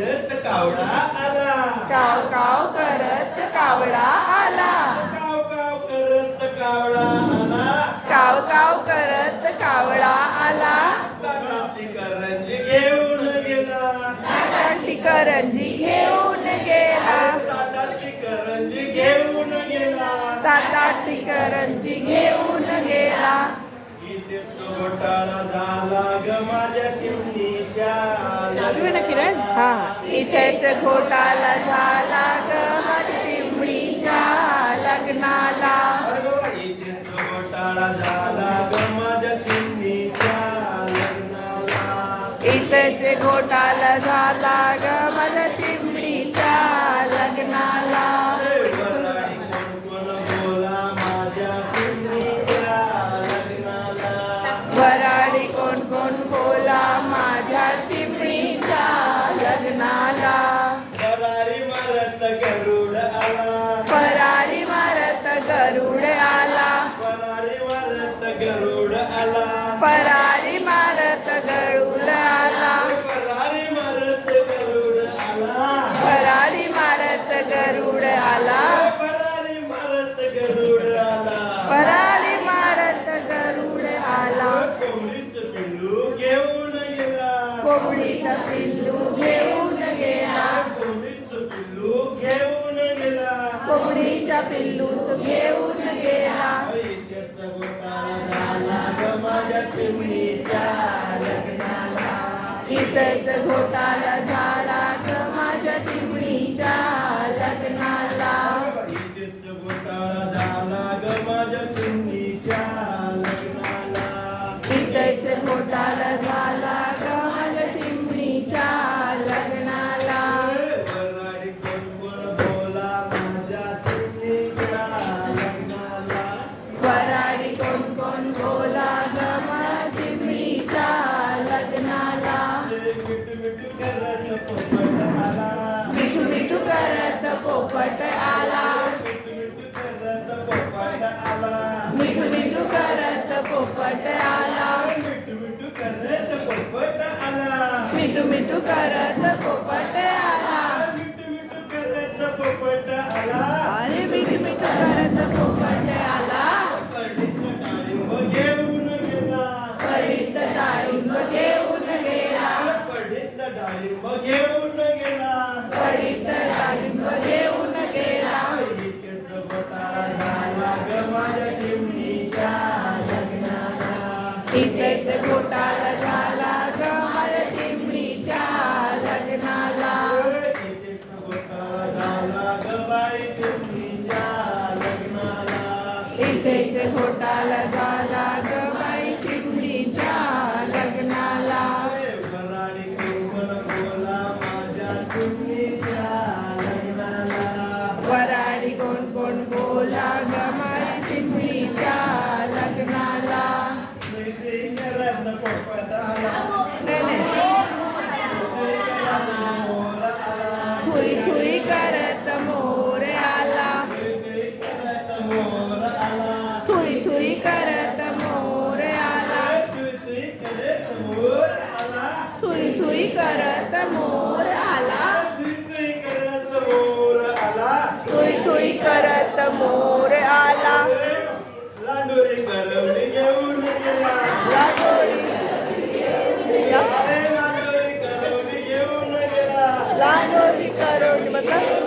करत कावळा आला. काव काव करत कावळा आला. काव काव करत कावळा आला. काव काव करत कावळा आला. ताटातली करंजी घेऊन गेला. ताटाची करंजी घेऊन गेला. ताटातली करंजी घेऊन गेला. ताटाची करंजी घेऊन गेला. इथे तो घोटाळा झाला ग माझ्या चिमणीच्या. चालू आहे ना किरण? हा. इथेच घोटाळा झाला ग माझ्या चिमणीच्या लग्नाला. इथे तो घोटाळा झाला ग माझ्या चिमणीच्या लग्नाला. इथेच घोटाळा झाला ग माझ्या चिमणीच्या लग्नाला. वराडी कोण बोला माझ्या चिमणीच्या लग्नाला. वराडी कोण कोण बोला माझ्या चिमणीच्या लग्नाला. फरारी मारत गरुड आला. फरारी मारत गरुड आला. फरारी मारत गरुड आला. फरारी मारत गरुड आला. फरारी मारत गरुड आला. फरारी मारत गरुड आला. फरारी मारत गरुड आला. फरारी मारत गरुड आला. कोंबडीचं पिल्लू घेऊन गेला. कोंबडीचं पिल्लू घेऊन गेला. कोंबडीचं पिल्लू घेऊन गेला. कोंबडीच्या पिल्लूत घेऊन गेला. इथेच घोटाळा झाला ग माझ्या चिमणीच्या लग्नाला. इथंच घोटाळा झाला ग माझ्या चिमणीच्या लग्नाला. इथेच घोटाळा झाला ग माझ्या चिमणीच्या लग्नाला. इथंच घोटाळा झाला ग माझ्या चिमणीच्या लग्नाला. वराडी कोण कोण बोला माझ्या चिमणीच्या लग्नाला. वराडी कोण कोण बोला ग माझ्या चिमणीच्या लग्नाला. मिठू मिठू करत पोपट आला. मिठू मिठू करत पोपट आला. मिठू मिठू करत पोपट आला. मिठू मिठू करत पोपट आला. मिठू मिठू करत पोपट आला. अरे मिठू मिठू करत पोपट आला. पडीत डाळिंब घेऊन गेला. पडीत डाळिंब घेऊन गेला. पडीत डाळिंब घेऊन गेला. पडीत डाळिंब घेऊन गेला. इथेच घोटाळा झाला ग माझ्या चिमणीच्या लग्नाला. इथेच घोटाळा झाला ग माझ्या चिमणीच्या लग्नाला. इथेच घोटाळा झाला ग बाई चिमणीच्या लग्नाला. इथेच घोटाळा झाला ग बाई चिमणीच्या लग्नाला. वराडी कोण बोला माझ्या चिमणीच्या लग्नाला. वराडी कोण कोण बोला ग माझ्या चिमणीच्या लग्नाला. प्रीती करत पोपट आला. नाही नाही. प्रीती करत मोर आला. थुई थुई करत मोर आला. प्रीती करत मोर आला. थुई थुई करत मोर आला. प्रीती करत मोर आला. थुई थुई करत मोर आला. प्रीती करत मोर आला. थुई थुई करत मोर आला. लांडोरी करवली घेऊन गेला. लाडोरी अरे लांडोरी करवली घेऊन गेला. लाडोरी करोड मतलब